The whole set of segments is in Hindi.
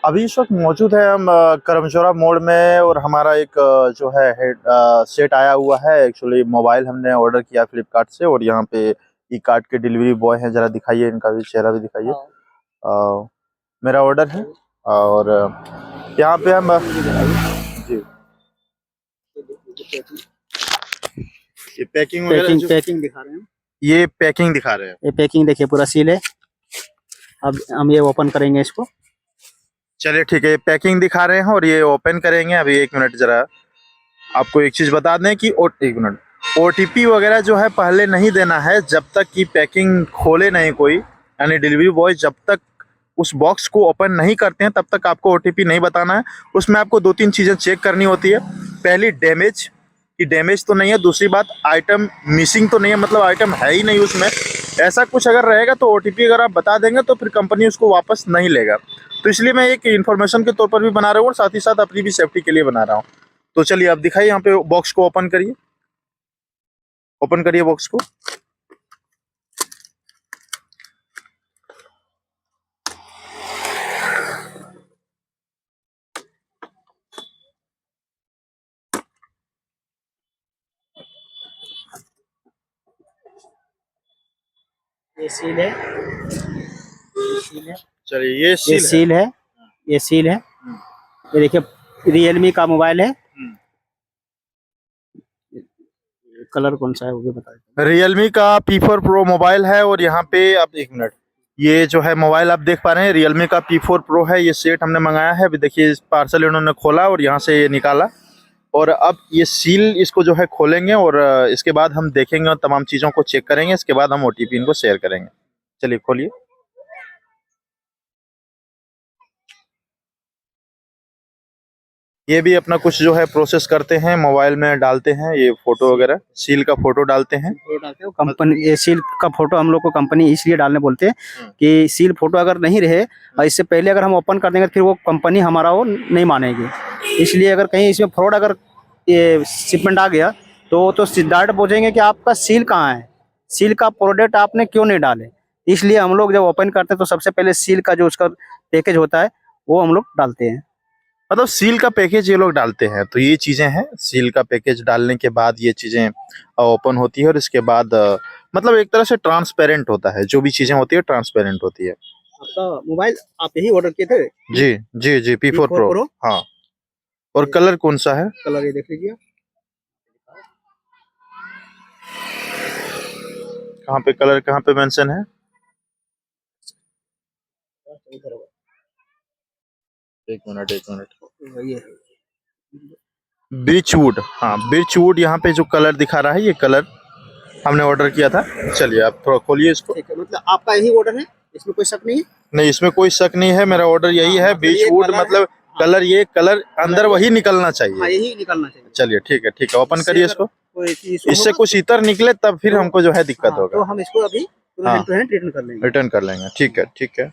अभी इस वक्त मौजूद है हम करमचौरा मोड़ में। और हमारा एक जो है सेट आया हुआ है। एक्चुअली मोबाइल हमने ऑर्डर किया फ्लिपकार्ट से, और यहाँ पे ई कार्ट के डिलीवरी बॉय हैं। जरा दिखाइए, इनका भी चेहरा भी दिखाइए। मेरा ऑर्डर है और यहाँ पे हम जी ये पैकिंग दिखा रहे हैं। ये पैकिंग दिखा रहे हैं। ये पैकिंग देखिए, पूरा सील है। अब हम ये ओपन करेंगे इसको। चलिए ठीक है, ये पैकिंग दिखा रहे हैं और ये ओपन करेंगे अभी। एक मिनट, जरा आपको एक चीज बता दें कि एक मिनट, OTP वगैरह जो है पहले नहीं देना है जब तक कि पैकिंग खोले नहीं कोई, यानी डिलीवरी बॉय जब तक उस बॉक्स को ओपन नहीं करते हैं तब तक आपको OTP नहीं बताना है। उसमें आपको 2-3 चीज़ें चेक करनी होती है। पहली, डैमेज कि डैमेज तो नहीं है। दूसरी बात, आइटम मिसिंग तो नहीं है, मतलब आइटम है ही नहीं उसमें। ऐसा कुछ अगर रहेगा तो OTP अगर आप बता देंगे तो फिर कंपनी उसको वापस नहीं लेगा। तो इसलिए मैं एक इन्फॉर्मेशन के तौर पर भी बना रहा हूँ और साथ ही साथ अपनी भी सेफ्टी के लिए बना रहा हूँ। तो चलिए आप दिखाइए, यहाँ पे बॉक्स को ओपन करिए। ओपन करिए बॉक्स को। ये सील है, ये सील है। चलिए ये सील है, ये सील है। ये देखिए, रियलमी का मोबाइल है। कलर कौन सा है वो भी बता दीजिए। रियलमी का P4 Pro मोबाइल है। और यहाँ पे आप एक मिनट, ये जो है मोबाइल आप देख पा रहे हैं, रियलमी का P4 Pro है। ये सेट हमने मंगाया है। अभी देखिए, इस पार्सल इन्होंने खोला और यहाँ से ये निकाला, और अब ये सील इसको जो है खोलेंगे और इसके बाद हम देखेंगे और तमाम चीज़ों को चेक करेंगे। इसके बाद हम OTP इनको शेयर करेंगे। चलिए खोलिए। ये भी अपना कुछ जो है प्रोसेस करते हैं, मोबाइल में डालते हैं ये फोटो वगैरह, सील का फोटो डालते हैं। कंपनी ये सील का फोटो हम लोग को कंपनी इसलिए डालने बोलते हैं कि सील फोटो अगर नहीं रहे और इससे पहले अगर हम ओपन कर देंगे तो फिर वो कंपनी हमारा वो नहीं मानेगी। इसलिए अगर कहीं इसमें फ्रॉड अगर ये शिपमेंट आ गया तो डायरेक्ट पूछेंगे कि आपका सील कहाँ है, सील का प्रोडक्ट आपने क्यों नहीं डाले। इसलिए हम लोग जब ओपन करते हैं तो सबसे पहले सील का जो उसका पैकेज होता है वो हम लोग डालते हैं। मतलब सील का पैकेज ये लोग डालते हैं। तो ये चीजें हैं, सील का पैकेज डालने के बाद ये चीजें ओपन होती है, और इसके बाद मतलब एक तरह से ट्रांसपेरेंट होता है। जो भी चीजें होती है ट्रांसपेरेंट होती है। आपका मोबाइल आप यही ऑर्डर किए थे? जी जी जी, P4 Pro। हाँ। और कलर कौन सा है? कलर ये देख लीजिए। कहाँ पे कलर, कहाँ पे मेंशन है? एक मिनट। ये बीचवुड, हाँ बीचवुड। यहाँ पे जो कलर दिखा रहा है ये कलर हमने ऑर्डर किया था। चलिए आप थोड़ा खोलिए इसको। ठीक है, मतलब आपका यही ऑर्डर है, इसमें कोई शक नहीं है? नहीं, इसमें कोई शक नहीं है, मेरा ऑर्डर यही है। बीचवुड मतलब कलर, ये कलर अंदर वही निकलना चाहिए। यही निकलना चाहिए। चलिए ठीक है, ओपन करिए इसको। इससे होगा कुछ इतर निकले तब फिर हमको जो है दिक्कत होगा। तो हम इसको अभी हैंड टू हैंड रिटर्न कर लेंगे। रिटर्न कर लेंगे। ठीक है।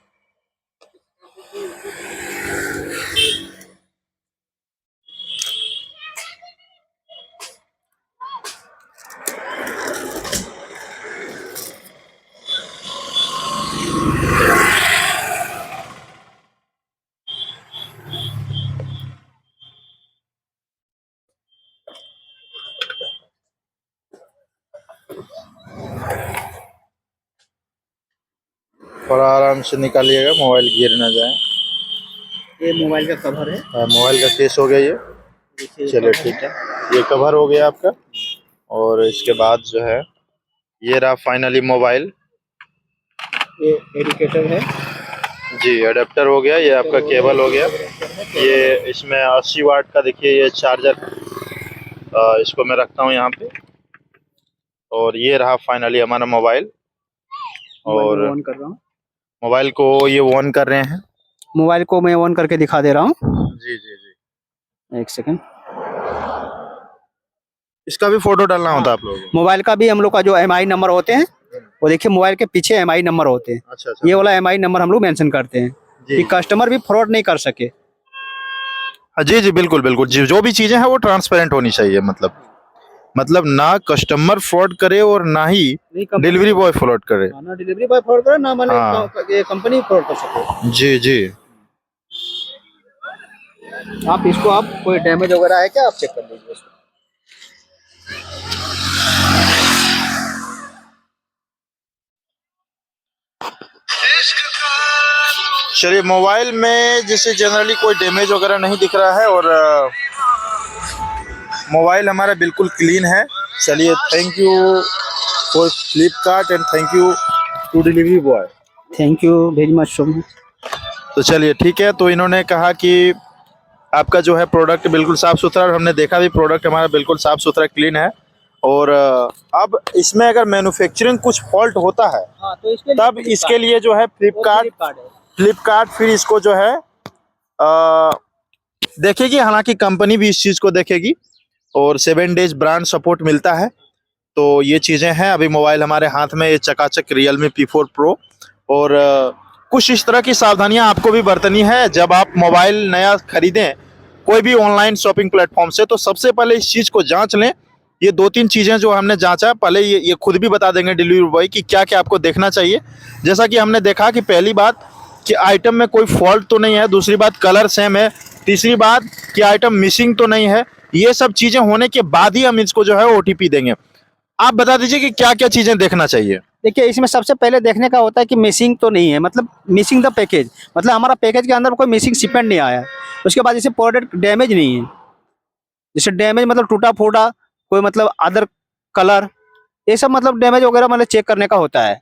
थोड़ा आराम से निकालिएगा, मोबाइल गिर ना जाए। ये मोबाइल का कवर है। मोबाइल का केस हो गया ये। चलिए ठीक है, ये कवर हो गया आपका। और इसके बाद जो है ये रहा फाइनली मोबाइल। ये एडिकेटर है जी, अडेप्टर हो गया। ये आपका केबल हो गया। ये इसमें 80 वाट का देखिए ये चार्जर, इसको मैं रखता हूँ यहाँ पे। और ये रहा फाइनली हमारा मोबाइल। और ऑन कर रहा हूँ। मोबाइल को ये ऑन कर रहे हैं। मोबाइल को मैं ऑन करके दिखा दे रहा हूँ। जी। एक सेकंड। इसका भी फोटो डालना होता है आप लोगों को? मोबाइल का भी हम लोग का जो MI नंबर होते हैं वो देखिए, मोबाइल के पीछे MI नंबर होते हैं। अच्छा। ये वाला MI नंबर हम लोग मेंशन करते हैं कि कस्टमर भी फ्रॉड नहीं कर सके। जी बिल्कुल जी, जो भी चीजें हैं वो ट्रांसपेरेंट होनी चाहिए। मतलब ना कस्टमर फ्रॉड करे और ना ही डिलीवरी बॉय फ्रॉड करे। ना डिलीवरी बॉय फ्रॉड करे, ना कंपनी फ्रॉड कर सके। जी। आप इसको आप कोई डैमेज वगैरह है क्या, आप चेक कर लीजिए इसको। चलिए, मोबाइल में जैसे जनरली कोई डैमेज वगैरह नहीं दिख रहा है और मोबाइल हमारा बिल्कुल क्लीन है। चलिए, thank you for Flipkart and thank you to delivery boy. Thank you very much so much. तो चलिए ठीक है, तो इन्होंने कहा कि आपका जो है प्रोडक्ट बिल्कुल साफ़ सुथरा, और हमने देखा भी प्रोडक्ट हमारा बिल्कुल साफ़ सुथरा क्लीन है। और अब इसमें अगर मैन्युफैक्चरिंग कुछ फॉल्ट होता है हाँ, तो इसके तब इसके लिए जो है फ्लिपकार्ट फिर इसको जो है देखेगी। हालांकि कंपनी भी इस चीज़ को देखेगी और 7 डेज ब्रांड सपोर्ट मिलता है। तो ये चीज़ें हैं। अभी मोबाइल हमारे हाथ में ये चकाचक Realme P4 Pro, और कुछ इस तरह की सावधानियां आपको भी बरतनी है जब आप मोबाइल नया खरीदें कोई भी ऑनलाइन शॉपिंग प्लेटफॉर्म से। तो सबसे पहले इस चीज़ को जांच लें। ये 2-3 चीज़ें जो हमने जांचा, पहले ये खुद भी बता देंगे डिलीवरी बॉय कि क्या क्या आपको देखना चाहिए। जैसा कि हमने देखा कि पहली बात कि आइटम में कोई फॉल्ट तो नहीं है, दूसरी बात कलर सेम है, तीसरी बात कि आइटम मिसिंग तो नहीं है। ये सब चीज़ें होने के बाद ही हम इसको जो है OTP देंगे। आप बता दीजिए कि क्या क्या चीज़ें देखना चाहिए। देखिए, इसमें सबसे पहले देखने का होता है कि मिसिंग तो नहीं है, मतलब मिसिंग द पैकेज, मतलब हमारा पैकेज के अंदर कोई मिसिंग शिपमेंट नहीं आया है। उसके बाद जैसे प्रोडक्ट डैमेज नहीं है, जैसे डैमेज मतलब टूटा फूटा कोई, मतलब अदर कलर, ये सब मतलब डैमेज वगैरह मतलब चेक करने का होता है।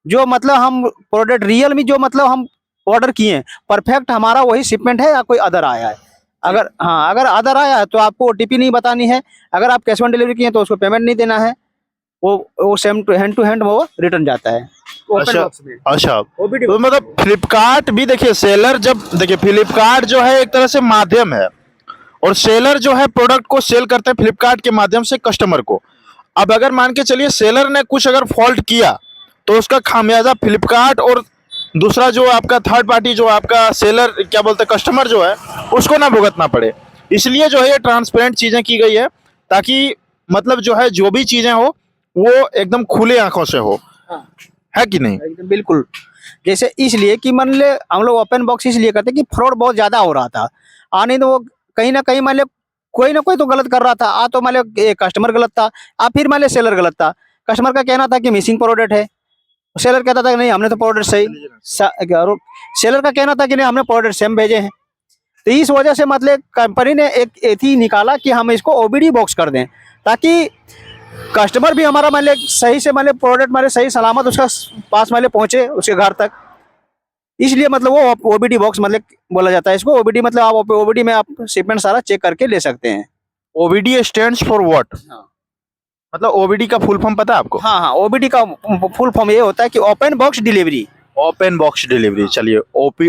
जो मतलब हम प्रोडक्ट रियल में जो मतलब हम ऑर्डर किए हैं परफेक्ट हमारा वही शिपमेंट है या कोई अदर आया है। अगर हाँ, अगर अदर आया है तो आपको OTP नहीं बतानी है। अगर आप कैश ऑन डिलीवरी किए तो उसको पेमेंट नहीं देना है। वो सेम टू हैंड वो रिटर्न जाता है ओपन अच्छा बॉक्स में। अच्छा, OBD तो मतलब फ्लिपकार्ट भी देखिए, सेलर जब देखिए फ्लिपकार्ट जो है एक तरह से माध्यम है, और सेलर जो है प्रोडक्ट को सेल करते हैं फ्लिपकार्ट के माध्यम से कस्टमर को। अब अगर मान के चलिए सेलर ने कुछ अगर फॉल्ट किया तो उसका खामियाजा फ्लिपकार्ट और दूसरा जो आपका थर्ड पार्टी जो आपका सेलर क्या बोलते हैं कस्टमर जो है उसको ना भुगतना पड़े। इसलिए जो है ये ट्रांसपेरेंट चीज़ें की गई है, ताकि मतलब जो है जो भी चीज़ें हो वो एकदम खुले आंखों से हो, हाँ, है कि नहीं। एकदम बिल्कुल। जैसे इसलिए कि मान ले हम लोग ओपन बॉक्स इसलिए करते कि फ्रॉड बहुत ज्यादा हो रहा था। आने तो वो कहीं ना कहीं मान ले कोई ना कोई तो गलत कर रहा था। तो मान ले कस्टमर गलत था, फिर मान ले सेलर गलत था। कस्टमर का कहना था कि मिसिंग प्रोडक्ट है, सेलर कहता था कि नहीं हमने तो प्रोडक्ट सही। सेलर का कहना था कि नहीं हमने प्रोडक्ट सेम भेजे हैं। तो इस वजह से मतलब कंपनी ने एक एथी निकाला कि हम इसको OBD बॉक्स कर दें, ताकि कस्टमर भी हमारा मान ले सही से मान ले प्रोडक्ट मान ले सही सलामत उसका पास मान ले पहुंचे उसके घर तक। इसलिए मतलब वो OBD बॉक्स मतलब बोला जाता है इसको। OBD मतलब आप OBD में आप शिपमेंट सारा चेक करके ले सकते हैं। OBD स्टैंड्स फॉर व्हाट, हाँ मतलब OBD का फुल फॉर्म पता है आपको। हाँ, OBD का फुल फॉर्म ये होता है कि open box delivery. Open box delivery. चलिए,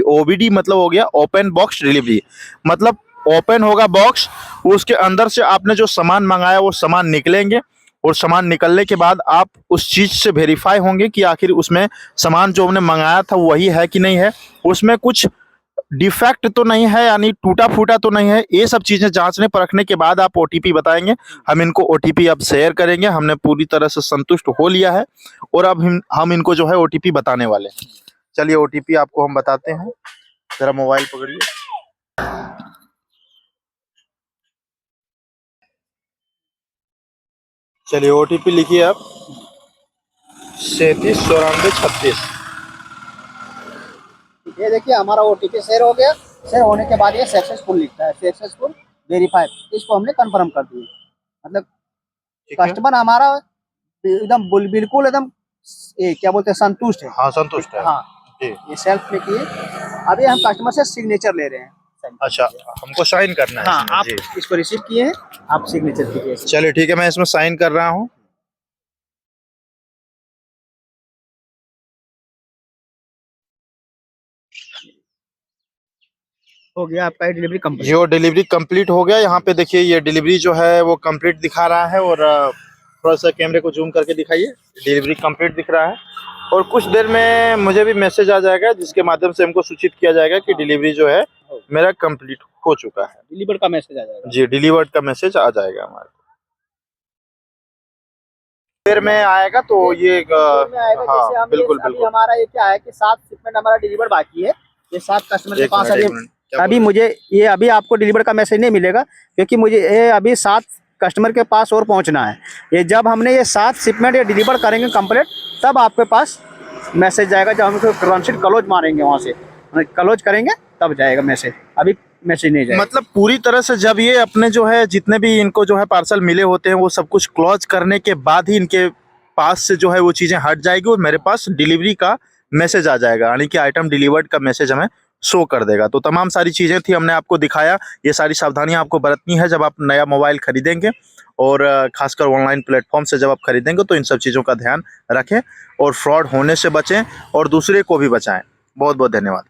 OBD मतलब हो गया ओपन बॉक्स डिलीवरी। मतलब ओपन होगा बॉक्स, उसके अंदर से आपने जो सामान मंगाया वो सामान निकलेंगे, और सामान निकलने के बाद आप उस चीज़ से वेरीफाई होंगे कि आखिर उसमें सामान जो हमने मंगाया था वही है कि नहीं है, उसमें कुछ डिफेक्ट तो नहीं है, यानी टूटा फूटा तो नहीं है। ये सब चीज़ें जांचने परखने के बाद आप OTP बताएंगे। हम इनको OTP अब शेयर करेंगे। हमने पूरी तरह से संतुष्ट हो लिया है और अब हम इनको जो है OTP बताने वाले हैं। चलिए, OTP आपको हम बताते हैं। जरा मोबाइल पकड़िए। चलिए, OTP लिखिए आप, 379436। ये देखिए हमारा OTP शेयर हो गया। शेयर होने के बाद ये सक्सेसफुल लिखता है, सक्सेसफुल वेरीफाइड। इसको हमने कंफर्म कर दिया। मतलब ठीक है। कस्टमर हमारा एकदम बिल्कुल एकदम ये क्या बोलते हैं संतुष्ट है। हाँ, संतुष्ट है हाँ, जी। ये सेल्फ में किए। अभी हम कस्टमर से सिग्नेचर ले रहे हैं। अच्छा, हमको साइन करना है हाँ, इसमें आप जी। इसको रिसीव किए हैं, आप सिग्नेचर कीजिए। चलिए ठीक है, मैं इसमें साइन कर रहा हूँ। हो गया आपका डिलीवरी कंप्लीट। जो डिलीवरी कंप्लीट हो गया, यहाँ पे देखिए ये डिलीवरी जो है वो कंप्लीट दिखा रहा है। और थोड़ा सा कैमरे को जूम करके दिखाइए, डिलीवरी कंप्लीट दिख रहा है। और कुछ देर में मुझे भी मैसेज आ जाएगा जिसके माध्यम से हमको सूचित किया जाएगा कि डिलीवरी जो है मेरा कंप्लीट हो चुका है। डिलीवर का मैसेज आ जाएगा जी, डिलीवर्ड का मैसेज आ जाएगा हमारे देर में आएगा। तो ये हाँ, बिल्कुल अभी बिल्कुल। हमारा ये क्या है कि 7 शिपमेंट हमारा डिलीवर बाकी है। ये 7 कस्टमर के एक पास मिनट, अभी एक मिनट। क्या अभी बोल मुझे ये अभी आपको डिलीवर का मैसेज नहीं मिलेगा, क्योंकि मुझे ये अभी 7 कस्टमर के पास और पहुंचना है। ये जब हमने ये 7 शिपमेंट ये डिलीवर करेंगे कंप्लीट, तब आपके पास मैसेज जाएगा। जब हम ट्रांसिट क्लोज मारेंगे, वहाँ से क्लोज करेंगे तब जाएगा मैसेज, अभी मैसेज नहीं जाएगा। मतलब पूरी तरह से जब ये अपने जो है जितने भी इनको जो है पार्सल मिले होते हैं वो सब कुछ क्लोज करने के बाद ही इनके पास से जो है वो चीज़ें हट जाएगी और मेरे पास डिलीवरी का मैसेज आ जाएगा, यानी कि आइटम डिलीवर्ड का मैसेज हमें शो कर देगा। तो तमाम सारी चीज़ें थी, हमने आपको दिखाया। ये सारी सावधानियां आपको बरतनी है जब आप नया मोबाइल खरीदेंगे, और खासकर ऑनलाइन प्लेटफॉर्म से जब आप खरीदेंगे तो इन सब चीज़ों का ध्यान रखें और फ्रॉड होने से बचें और दूसरे को भी बचाएं। बहुत बहुत धन्यवाद।